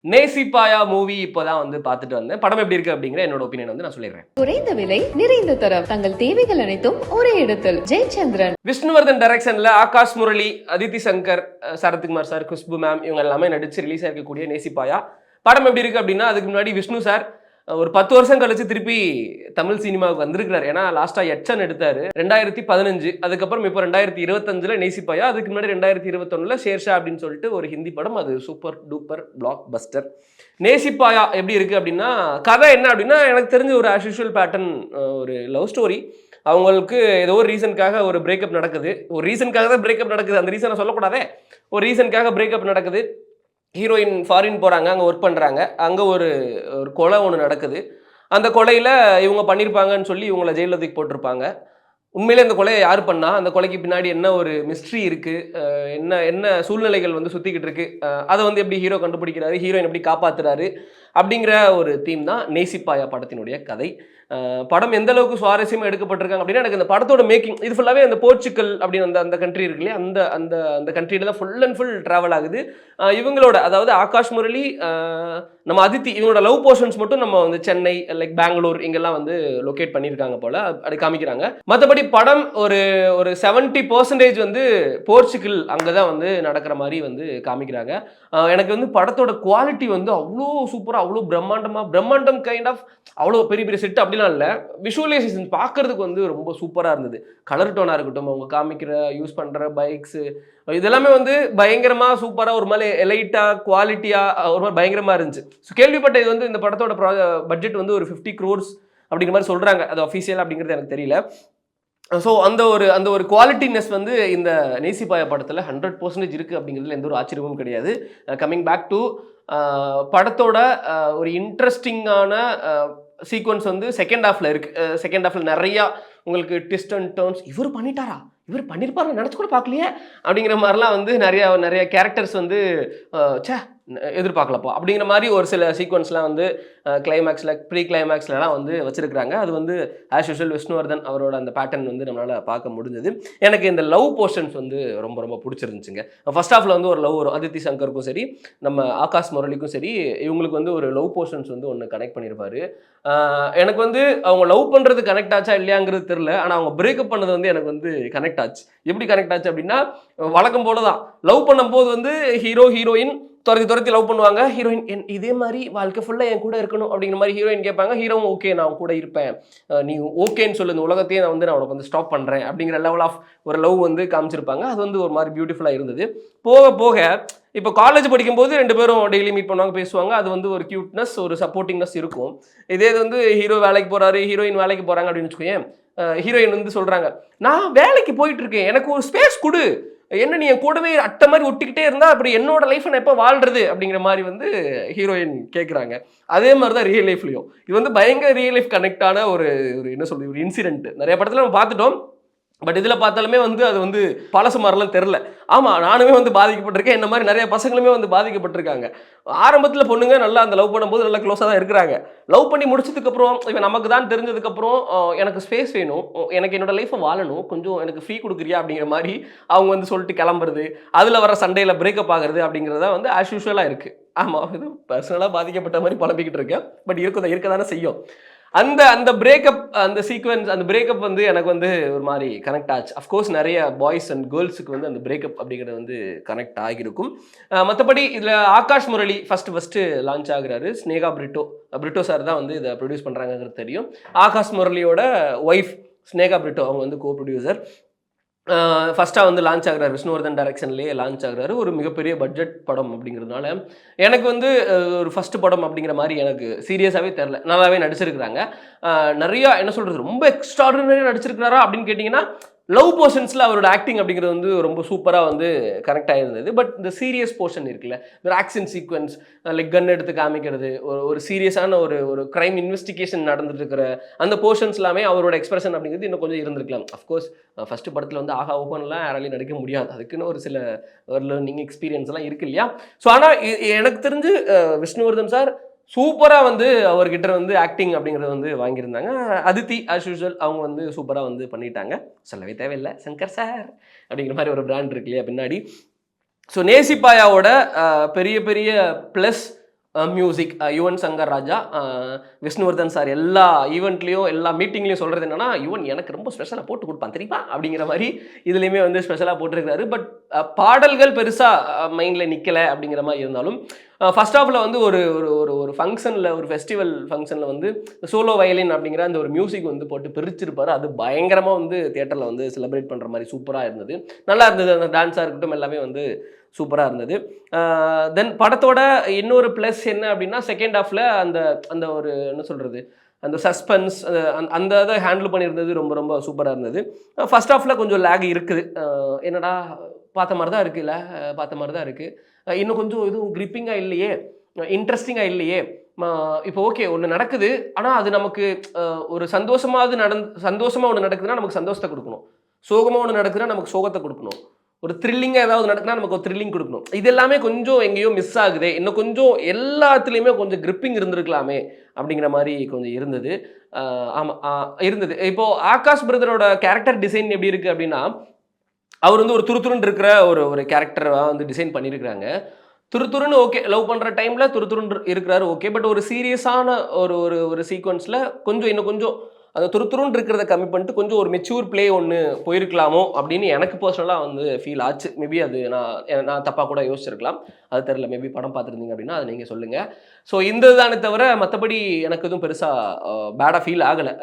நேசிப்பாயா movie இப்போதான் வந்து பார்த்துட்டு வந்தேன். படம் எப்படி இருக்கு அப்படிங்கிற என்னோட ஒப்பீனியன் வந்து நான் சொல்லிடுறேன். குறைந்த விலை நிறைந்த தரம் தங்கள் தேவைகள் அனைத்தும் ஒரே இடத்தில் ஜெயச்சந்திரன். விஷ்ணுவர்தன் டைரக்ஷன்ல ஆகாஷ் முரளி, அதித்தி சங்கர், சரத்குமார் சார், குஷ்பு மேம் இவங்க எல்லாமே நடிச்சு ரிலீஸ் ஆயிருக்கக்கூடிய நேசிப்பாயா படம் எப்படி இருக்கு அப்படின்னா, அதுக்கு முன்னாடி விஷ்ணு சார் ஒரு 10 வருஷம் கழிச்சு திருப்பி தமிழ் சினிமாவுக்கு வந்திருக்கிறார். ஏன்னா லாஸ்டா எச்சன் எடுத்தாரு 2015, அதுக்கப்புறம் இப்போ 2025 நேசிப்பாயா, அதுக்கு முன்னாடி 2021 ஷேர்ஷா அப்படின்னு சொல்லிட்டு ஒரு ஹிந்தி படம். அது சூப்பர் டூப்பர் பிளாக் பஸ்டர். நேசிப்பாயா எப்படி இருக்கு அப்படின்னா, கதை என்ன அப்படின்னா, எனக்கு தெரிஞ்ச ஒரு ஆஸ்யூஷுவல் பேட்டர்ன், ஒரு லவ் ஸ்டோரி. அவங்களுக்கு ஏதோ ஒரு ரீசனுக்காக ஒரு பிரேக்கப் நடக்குது. ஒரு ரீசனுக்காக தான் பிரேக்கப் நடக்குது, அந்த ரீசனை சொல்லக்கூடாதே. ஒரு ரீசனுக்காக பிரேக்கப் நடக்குது. ஹீரோயின் ஃபாரின் போகிறாங்க, அங்கே ஒர்க் பண்ணுறாங்க. அங்கே ஒரு கொலை ஒன்று நடக்குது. அந்த கொலையில் இவங்க பண்ணியிருப்பாங்கன்னு சொல்லி இவங்களை ஜெயிலில் தூக்கி போட்டிருப்பாங்க. உண்மையிலே அந்த கொலையை யார் பண்ணா, அந்த கொலைக்கு பின்னாடி என்ன ஒரு மிஸ்ட்ரி இருக்குது, என்ன என்ன சூழ்நிலைகள் வந்து சுற்றிக்கிட்டு இருக்கு, அதை வந்து எப்படி ஹீரோ கண்டுபிடிக்கிறாரு, ஹீரோயின் எப்படி காப்பாற்றுறாரு அப்படிங்கிற ஒரு தீம் தான் நேசிப்பாயா படத்தினுடைய கதை. படம் எந்த அளவுக்கு சுவாரஸ்யமாக எடுக்கப்பட்டிருக்காங்க அப்படின்னா, எனக்கு இந்த படத்தோட மேக்கிங் இது ஃபுல்லாகவே அந்த போர்ச்சுகல் அப்படின்னு அந்த கண்ட்ரி இருக்கு இல்லையா, அந்த அந்த அந்த கண்ட்ரியில தான் ஃபுல் அண்ட் ஃபுல் ட்ராவல் ஆகுது. இவங்களோட, அதாவது ஆகாஷ் முரளி, நம்ம அதித்தி, இவங்களோட லவ் போர்ஷன்ஸ் மட்டும் நம்ம வந்து சென்னை, லைக் பெங்களூர் இங்கெல்லாம் வந்து லொக்கேட் பண்ணியிருக்காங்க போல, அப்படி காமிக்கிறாங்க. மற்றபடி படம் ஒரு ஒரு 70% வந்து போர்ச்சுகல் அங்கே தான் வந்து நடக்கிற மாதிரி வந்து காமிக்கிறாங்க. எனக்கு வந்து படத்தோட குவாலிட்டி வந்து அவ்வளோ சூப்பராக, அவ்வளோ பிரம்மாண்டம் கைண்ட் ஆஃப், அவ்வளோ பெரிய பெரிய செட் அப்படிலாம் இல்லை. விஷுவலைசேஷன் பார்க்கறதுக்கு வந்து ரொம்ப சூப்பராக இருந்தது. கலர் டோனாக இருக்கட்டும், அவங்க காமிக்கிற யூஸ் பண்ணுற பைக்ஸு, இதெல்லாமே வந்து பயங்கரமாக சூப்பராக, ஒரு மாதிரி எலைட்டாக குவாலிட்டியாக ஒரு மாதிரி பயங்கரமாக இருந்துச்சு. ஸோ கேள்விப்பட்ட இது வந்து இந்த படத்தோட பட்ஜெட் வந்து ஒரு 50 crores அப்படிங்கிற மாதிரி சொல்கிறாங்க. அது அஃபீஷியல் அப்படிங்கிறது எனக்கு தெரியல. ஸோ அந்த ஒரு குவாலிட்டினஸ் வந்து இந்த நேசிப்பாயா படத்தில் 100% இருக்குது அப்படிங்கிறதுல எந்த ஒரு ஆச்சரியமும் கிடையாது. கம்மிங் பேக் டு படத்தோட ஒரு இன்ட்ரெஸ்டிங்கான சீக்வன்ஸ் வந்து செகண்ட் ஹாஃபில் இருக்குது. செகண்ட் ஹாஃபில் நிறையா உங்களுக்கு ட்விஸ்ட் அண்ட் டர்ன்ஸ், இவர் பண்ணிட்டாரா, இவர் பண்ணியிருப்பாரு நினச்சி கூட பார்க்கலையே அப்படிங்கிற மாதிரிலாம் வந்து நிறைய கேரக்டர்ஸ் வந்து சே எதிர்பார்க்கலப்பா அப்படிங்கிற மாதிரி ஒரு சில சீக்வன்ஸ்லாம் வந்து கிளைமேக்ஸில், ப்ரீ கிளைமேக்ஸ்லாம் வந்து வச்சுருக்கிறாங்க. அது வந்து ஆஸ் யூஷுவல் விஷ்ணுவர்தன் அவரோட அந்த பேட்டர்ன் வந்து நம்மளால் பார்க்க முடிஞ்சது. எனக்கு இந்த லவ் போர்ஷன்ஸ் வந்து ரொம்ப ரொம்ப பிடிச்சிருந்துச்சுங்க. ஃபர்ஸ்ட் ஹாஃபில் வந்து ஒரு லவ் வரும், அதித்தி சங்கருக்கும் சரி, நம்ம ஆகாஷ் முரளிக்கும் சரி, இவங்களுக்கு வந்து ஒரு லவ் போர்ஷன்ஸ் வந்து ஒன்று கனெக்ட் பண்ணியிருப்பாரு. எனக்கு வந்து அவங்க லவ் பண்ணுறது கனெக்ட் ஆச்சா இல்லையாங்கிறது தெரில, ஆனால் அவங்க பிரேக்கப் பண்ணது வந்து எனக்கு வந்து கனெக்ட் ஆச்சு. எப்படி கனெக்ட் ஆச்சு அப்படின்னா, வழக்கம் போல தான் லவ் பண்ணும்போது வந்து ஹீரோயின் துரத்தி லவ் பண்ணுவாங்க. ஹீரோயின் இதே மாதிரி வாழ்க்கை ஃபுல்லாக என் கூட இருக்கணும் அப்படிங்கிற மாதிரி ஹீரோயின் கேட்பாங்க. ஹீரோவும் ஓகே நான் கூட இருப்பேன், நீ ஓகேன்னு சொல்லு, இந்த உலகத்தையே நான் உனக்கு வந்து ஸ்டாப் பண்ணுறேன் அப்படிங்கிற லெவல் ஆஃப் ஒரு லவ் வந்து காமிச்சிருப்பாங்க. அது வந்து ஒரு மாதிரி பியூட்டிஃபுல்லாக இருந்தது. போக போக இப்போ காலேஜ் படிக்கும்போது 2 பேரும் டெய்லி மீட் பண்ணுவாங்க, பேசுவாங்க. அது வந்து ஒரு க்யூட்னஸ், ஒரு சப்போர்ட்டிங்னஸ் இருக்கும். இதே வந்து ஹீரோ வேலைக்கு போகிறாரு, ஹீரோயின் வேலைக்கு போகிறாங்க அப்படின்னு வச்சுக்கோயேன். ஹீரோயின் வந்து சொல்கிறாங்க, நான் வேலைக்கு போயிட்டு இருக்கேன், எனக்கு ஒரு ஸ்பேஸ் கொடு, என்ன நீ என் கூடவே அட்டை மாதிரி ஒட்டிக்கிட்டே இருந்தா அப்படி என்னோட லைஃப் நான் எப்போ வாழ்றது அப்படிங்கிற மாதிரி வந்து ஹீரோயின் கேட்குறாங்க. அதே மாதிரி தான் ரியல் லைஃப்லையும் இது வந்து பயங்கர ரியல் லைஃப் கனெக்டான ஒரு என்ன சொல்றது, ஒரு இன்சிடென்ட். நிறைய படத்தில் நம்ம பார்த்துட்டோம், பட் இதில் பார்த்தாலுமே வந்து அது வந்து பழசு மாதிரிலாம் தெரில. ஆமாம், நானுமே வந்து பாதிக்கப்பட்டிருக்கேன், இந்த மாதிரி நிறைய பசங்களுமே வந்து பாதிக்கப்பட்டிருக்காங்க. ஆரம்பத்தில் பொண்ணுங்க நல்லா அந்த லவ் பண்ணும்போது நல்லா க்ளோஸாக தான் இருக்கிறாங்க. லவ் பண்ணி முடிச்சதுக்கப்புறம் இப்போ நமக்கு தான் தெரிஞ்சதுக்கப்புறம் எனக்கு ஸ்பேஸ் வேணும், எனக்கு என்னோட லைஃப்பை வாழணும், கொஞ்சம் எனக்கு ஃப்ரீ கொடுக்குறியா அப்படிங்கிற மாதிரி அவங்க வந்து சொல்லிட்டு கிளம்புறது, அதில் வர சண்டையில் பிரேக்கப் ஆகுறது அப்படிங்கிறத வந்து ஆஸ் யூஷுவலாக இருக்குது. ஆமாம், இது பர்சனலாக பாதிக்கப்பட்ட மாதிரி புலம்பிக்கிட்டு இருக்கேன், பட் இருக்க தானே செய்யும். அந்த பிரேக்கப், அந்த சீக்வன்ஸ், அந்த பிரேக்கப் வந்து எனக்கு வந்து ஒரு மாதிரி கனெக்ட் ஆச்சு. அஃப்கோர்ஸ் நிறைய பாய்ஸ் அண்ட் கேர்ள்ஸுக்கு வந்து அந்த பிரேக்கப் அப்படிங்கிறது வந்து கனெக்ட் ஆகியிருக்கும். மற்றபடி இதில் ஆகாஷ் முரளி ஃபஸ்ட்டு லான்ச் ஆகுறாரு. ஸ்னேகா பிரிட்டோ சார் தான் வந்து இதை ப்ரொடியூஸ் பண்ணுறாங்கிறது தெரியும். ஆகாஷ் முரளியோட ஒய்ஃப் ஸ்னேகா பிரிட்டோ, அவங்க வந்து கோ ப்ரொடியூசர். ஃபஸ்ட்டாக வந்து லான்ச் ஆகிறார், விஷ்ணுவர்தன் டைரக்ஷன்லேயே லான்ச் ஆகிறாரு. ஒரு மிகப்பெரிய பட்ஜெட் படம் அப்படிங்கிறதுனால எனக்கு வந்து ஒரு ஃபஸ்ட்டு படம் அப்படிங்கிற மாதிரி எனக்கு சீரியஸாகவே தெரில. நல்லாவே நடிச்சிருக்கிறாங்க. நிறையா என்ன சொல்கிறது, ரொம்ப எக்ஸ்ட்ராடினரியாக நடிச்சிருக்கிறாரா அப்படின்னு கேட்டிங்கன்னா, லவ் போர்ஷன்ஸில் அவரோட ஆக்டிங் அப்படிங்கிறது வந்து ரொம்ப சூப்பராக வந்து கனெக்ட் ஆகிருந்தது. பட் இந்த சீரியஸ் போர்ஷன் இருக்குல்ல, ஒரு ஆக்ஷன் சீக்வன்ஸ், லைக் கன் எடுத்து காமிக்கிறது, ஒரு சீரியஸான ஒரு க்ரைம் இன்வெஸ்டிகேஷன் நடந்துட்டு இருக்கிற அந்த போர்ஷன்ஸ் எல்லாமே அவரோட எக்ஸ்பிரஷன் அப்படிங்கிறது இன்னும் கொஞ்சம் இருந்திருக்கலாம். அஃப்கோர்ஸ் ஃபஸ்ட்டு படத்தில் வந்து ஆகா ஓகோன்லாம் யாராலையும் நடிக்க முடியாது, அதுக்குன்னு ஒரு சில லேர்னிங் எக்ஸ்பீரியன்ஸ் எல்லாம் இருக்கு இல்லையா. ஸோ ஆனால் எனக்கு தெரிஞ்சு விஷ்ணுவர்தன் சார் சூப்பராக வந்து அவர்கிட்ட வந்து ஆக்டிங் அப்படிங்கிறது வந்து வாங்கியிருந்தாங்க. அதித்தி ஆஸ் யூஷுவல் அவங்க வந்து சூப்பராக வந்து பண்ணிட்டாங்க, சொல்லவே தேவையில்லை, சங்கர் சார் அப்படிங்கிற மாதிரி ஒரு பிராண்ட் இருக்கு இல்லையா பின்னாடி. ஸோ நேசிப்பாயாவோட பெரிய பெரிய plus music Yuvan Shankar Raja, Vishnuvardhan sir எல்லா ஈவெண்ட்லேயும் எல்லா மீட்டிங்லேயும் சொல்கிறது என்னன்னா, யுவன் எனக்கு ரொம்ப ஸ்பெஷலாக போட்டு கொடுப்பான் தெரியுமா அப்படிங்கிற மாதிரி இதுலேயுமே வந்து ஸ்பெஷலாக போட்டிருக்கிறாரு. பட் பாடல்கள் பெருசாக மைண்டில் நிற்கலை அப்படிங்கிற மாதிரி இருந்தாலும் ஃபர்ஸ்ட் ஹாஃபில் வந்து ஒரு ஒரு ஒரு ஃபங்க்ஷனில், ஒரு ஃபெஸ்டிவல் ஃபங்க்ஷனில் வந்து சோலோ வயலின் அப்படிங்கிற அந்த ஒரு மியூசிக் வந்து போட்டு பிரிச்சிருப்பாரு. அது பயங்கரமாக வந்து தியேட்டரில் வந்து செலிப்ரேட் பண்ணுற மாதிரி சூப்பராக இருந்தது, நல்லா இருந்தது. அந்த டான்ஸாக இருக்கட்டும் எல்லாமே வந்து சூப்பராக இருந்தது. தென் படத்தோட இன்னொரு ப்ளஸ் என்ன அப்படின்னா, செகண்ட் ஹாஃபில் அந்த அந்த ஒரு என்ன சொல்கிறது, அந்த சஸ்பென்ஸ் அந்த இதை ஹேண்டில் பண்ணியிருந்தது ரொம்ப ரொம்ப சூப்பராக இருந்தது. ஃபர்ஸ்ட் ஹாஃபில் கொஞ்சம் லேக் இருக்குது. என்னடா பார்த்த மாதிரி தான் இருக்குல்ல, பார்த்த மாதிரி தான் இருக்குது, இன்னும் கொஞ்சம் எதுவும் கிரிப்பிங்காக இல்லையே, இன்ட்ரெஸ்டிங்காக இல்லையே. இப்போ ஓகே ஒன்று நடக்குது, ஆனால் அது நமக்கு ஒரு சந்தோஷமாக ஒன்று நடக்குதுன்னா நமக்கு சந்தோஷத்தை கொடுக்கணும், சோகமாக ஒன்று நடக்குதுன்னா நமக்கு சோகத்தை கொடுக்கணும், ஒரு த்ரில்லிங்காக ஏதாவது நடக்குதுன்னா நமக்கு ஒரு த்ரில்லிங் கொடுக்கணும். இது எல்லாமே கொஞ்சம் எங்கேயோ மிஸ் ஆகுது, இன்னும் கொஞ்சம் எல்லாத்துலேயுமே கொஞ்சம் கிரிப்பிங் இருந்திருக்கலாமே அப்படிங்கிற மாதிரி கொஞ்சம் இருந்தது. ஆமாம் இருந்தது. இப்போது ஆகாஷ் பிரதரோட கேரக்டர் டிசைன் எப்படி இருக்குது அப்படின்னா, அவர் வந்து ஒரு துருத்துருன்னு இருக்கிற ஒரு கேரக்டராக வந்து டிசைன் பண்ணியிருக்கிறாங்க. துருத்துருன்னு ஓகே, லவ் பண்ணுற டைமில் துருத்துருன்னு இருக்கிறாரு ஓகே. பட் ஒரு சீரியஸான ஒரு ஒரு சீக்வன்ஸில் இன்னும் கொஞ்சம் அந்த துருத்துருன்னு இருக்கிறத கம்மி பண்ணிட்டு கொஞ்சம் ஒரு மெச்சூர் பிளே ஒன்று போயிருக்கலாமோ அப்படின்னு எனக்கு பர்சனலாக வந்து ஃபீல் ஆச்சு. மேபி அது நான் தப்பாக கூட யோசிச்சிருக்கலாம், அது தெரில. மேபி படம் பார்த்துருந்தீங்க அப்படின்னா அதை நீங்கள் சொல்லுங்கள். ஸோ இந்த தானே தவிர மற்றபடி எனக்கு எதுவும் பெருசாக பேடாக ஃபீல் ஆகலை.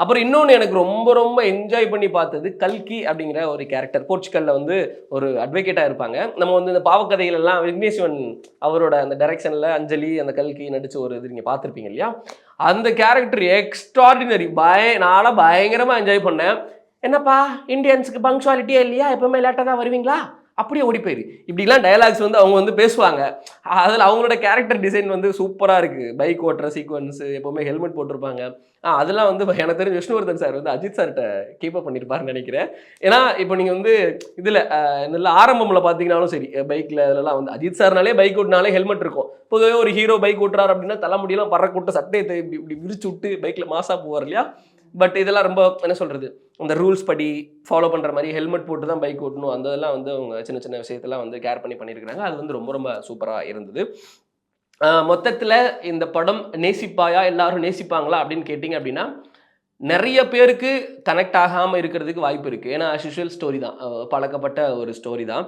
அப்புறம் இன்னொன்று எனக்கு ரொம்ப ரொம்ப என்ஜாய் பண்ணி பார்த்தது கல்கி அப்படிங்கிற ஒரு கேரக்டர். போர்ச்சுகலில் வந்து ஒரு அட்வொகேட்டாக இருப்பாங்க. நம்ம வந்து இந்த பாவக்கதைகளெல்லாம் விக்னேஸ்வன் அவரோட அந்த டைரக்ஷனில் அஞ்சலி அந்த கல்கி நடித்த ஒரு இது நீங்கள் பார்த்துருப்பீங்க இல்லையா, அந்த கேரக்டர் எக்ஸ்ட்ராடினரி. நான்லாம் பயங்கரமாக என்ஜாய் பண்ணேன். என்னப்பா இந்தியன்ஸுக்கு பங்க்சுவாலிட்டியே இல்லையா, எப்பவுமே லேட்டாக தான் வருவீங்களா, அப்படியே ஓடி போயிரு, இப்படிலாம் டயலாக்ஸ் வந்து அவங்க வந்து பேசுவாங்க. அதில் அவங்களோட கேரக்டர் டிசைன் வந்து சூப்பராக இருக்குது. பைக் ஓட்டுற சீக்வன்ஸு, எப்போவுமே ஹெல்மெட் போட்டிருப்பாங்க. அதெல்லாம் வந்து எனக்கு தெரிஞ்ச விஷ்ணுவர்தன் சார் வந்து அஜித் சார்கிட்ட கீப்பப் பண்ணியிருப்பாருன்னு நினைக்கிறேன். ஏன்னா இப்போ நீங்கள் வந்து இதில் ஆரம்பமில் பார்த்தீங்கன்னாலும் சரி, பைக்கில் இதெல்லாம் வந்து அஜித் சார்னாலே பைக் ஓட்டினாலே ஹெல்மெட் இருக்கும். பொதுவே ஒரு ஹீரோ பைக் ஓட்டுறாரு அப்படின்னா தலைமுடியெல்லாம் பறக்க விட்டு சட்டையை இப்படி விரிச்சு விட்டு பைக்கில் மாசாக போவார் இல்லையா. பட் இதெல்லாம் ரொம்ப என்ன சொல்கிறது, அந்த ரூல்ஸ் படி ஃபாலோ பண்ணுற மாதிரி ஹெல்மெட் போட்டு தான் பைக் ஓட்டணும், அந்த இதெல்லாம் வந்து அவங்க சின்ன சின்ன விஷயத்தெல்லாம் வந்து கேர் பண்ணியிருக்கிறாங்க. அது வந்து ரொம்ப ரொம்ப சூப்பராக இருந்தது. மொத்தத்தில் இந்த படம் நேசிப்பாயா, எல்லாரும் நேசிப்பாங்களா அப்படின்னு கேட்டிங்க அப்படின்னா, நிறைய பேருக்கு கனெக்ட் ஆகாமல் இருக்கிறதுக்கு வாய்ப்பு இருக்குது. ஏன்னா அஸ்யூஷுவல் ஸ்டோரி தான், பழக்கப்பட்ட ஒரு ஸ்டோரி தான்.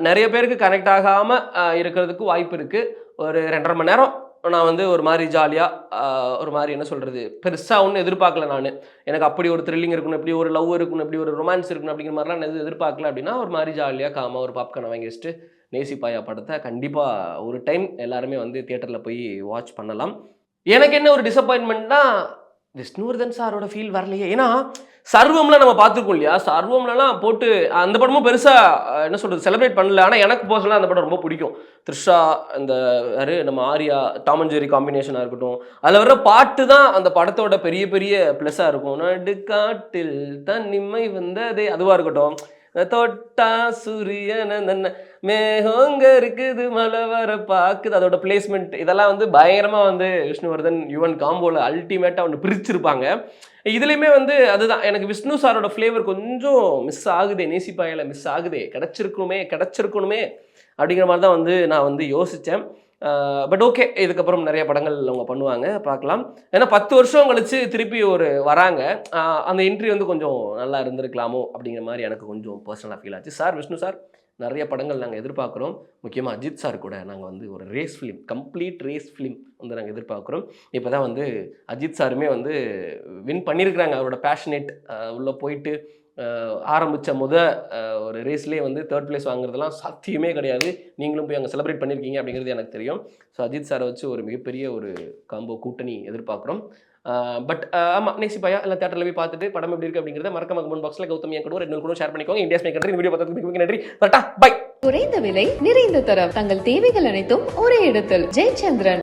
நிறைய பேருக்கு கனெக்ட் ஆகாமல் இருக்கிறதுக்கு வாய்ப்பு இருக்குது. ஒரு 2.5 மணி நேரம் நான் வந்து ஒரு மாதிரி ஜாலியாக ஒரு மாதிரி என்ன சொல்கிறது, பெருசாக ஒன்றும் எதிர்பார்க்கல. நான் எனக்கு அப்படி ஒரு த்ரில்லிங் இருக்கணும், இப்படி ஒரு லவ் இருக்கணும், இப்படி ஒரு ரொமான்ஸ் இருக்கணும் அப்படிங்கிற மாதிரிலாம் நான் எதுவும் எதிர்பார்க்கல. அப்படின்னா ஒரு மாதிரி ஜாலியாக காமாக ஒரு பாப்கார்னை வாங்கி வச்சுட்டு நேசிப்பாயா படத்தை கண்டிப்பாக ஒரு டைம் எல்லாருமே வந்து தியேட்டரில் போய் வாட்ச் பண்ணலாம். எனக்கு என்ன ஒரு டிசப்பாயின்மெண்ட்னா, விஷ்ணுவர்தன் சாரோட ஃபீல் வரலையே. ஏன்னா சர்வம்லாம் நம்ம பார்த்துருக்கோம் இல்லையா, சர்வம்லாம் போட்டு அந்த படமும் பெருசாக என்ன சொல்கிறது செலிப்ரேட் பண்ணல. ஆனால் எனக்கு பர்சனலாக அந்த படம் ரொம்ப பிடிக்கும். த்ரிஷா, இந்த நம்ம ஆர்யா, டாம் அண்ட் ஜெர்ரி காம்பினேஷனாக இருக்கட்டும், அதில் வர்ற பாட்டு தான் அந்த படத்தோட பெரிய பெரிய ப்ளஸ்ஸாக இருக்கும். நடுக்காட்டில் தன்னிமை வந்ததே அதுவாக இருக்கட்டும், தொட்டா சூரியன மேகங்க இருக்குது மழை வர பார்க்குது, அதோட பிளேஸ்மெண்ட் இதெல்லாம் வந்து பயங்கரமாக வந்து விஷ்ணுவர்தன் யுவன் காம்போவில் அல்டிமேட்டாக ஒன்று பிரிச்சிருப்பாங்க. இதுலேயுமே வந்து அதுதான் எனக்கு விஷ்ணு சாரோட ஃப்ளேவர் கொஞ்சம் மிஸ் ஆகுதே, நேசிப்பாயில் மிஸ் ஆகுதே, கிடச்சிருக்கணுமே அப்படிங்கிற மாதிரி தான் வந்து நான் வந்து யோசித்தேன். பட் ஓகே, இதுக்கப்புறம் நிறைய படங்கள் அவங்க பண்ணுவாங்க, பார்க்கலாம். ஏன்னா 10 வருஷம் கழிச்சு திருப்பி ஒரு வராங்க, அந்த என்ட்ரி வந்து கொஞ்சம் நல்லா இருந்திருக்கலாமோ அப்படிங்கிற மாதிரி எனக்கு கொஞ்சம் பர்சனலாக ஃபீல் ஆச்சு. சார் விஷ்ணு சார் நிறைய படங்கள் நாங்கள் எதிர்பார்க்குறோம். முக்கியமாக அஜித் சார் கூட நாங்கள் வந்து ஒரு race film, complete race film வந்து நாங்கள் எதிர்பார்க்குறோம். இப்போ தான் வந்து அஜித் சாருமே வந்து வின் பண்ணியிருக்கிறாங்க. அவரோட பேஷனேட் உள்ளே போயிட்டு ஆரம்பித்த ஒரு ரேஸ்லேயே வந்து 3rd பிளேஸ் வாங்குறதுலாம் சாத்தியமே கிடையாது. நீங்களும் போய் அங்கே செலிப்ரேட் பண்ணியிருக்கீங்க அப்படிங்கிறது எனக்கு தெரியும். ஸோ அஜித் சாரை வச்சு ஒரு மிகப்பெரிய ஒரு காம்போ கூட்டணி எதிர்பார்க்குறோம். பட் ஆமாம், நேசிப்பாயா எல்லாம் தேட்டரில் போய் பார்த்துட்டு படம் எப்படி இருக்குது அப்படிங்கிறத மறக்காம கமெண்ட் பாக்ஸில் கௌதம் என் கூட 2 கூட ஷேர் பண்ணிக்கோங்க. இந்தியாஸ் மேக் கண்ட்ரி வீடியோ பார்த்ததுக்கு மிக நன்றி. பை. குறைந்த விலை நிறைந்த தரம், தங்கள் தேவைகள் அனைத்தும் ஒரே இடத்தில். ஜெயச்சந்திரன்.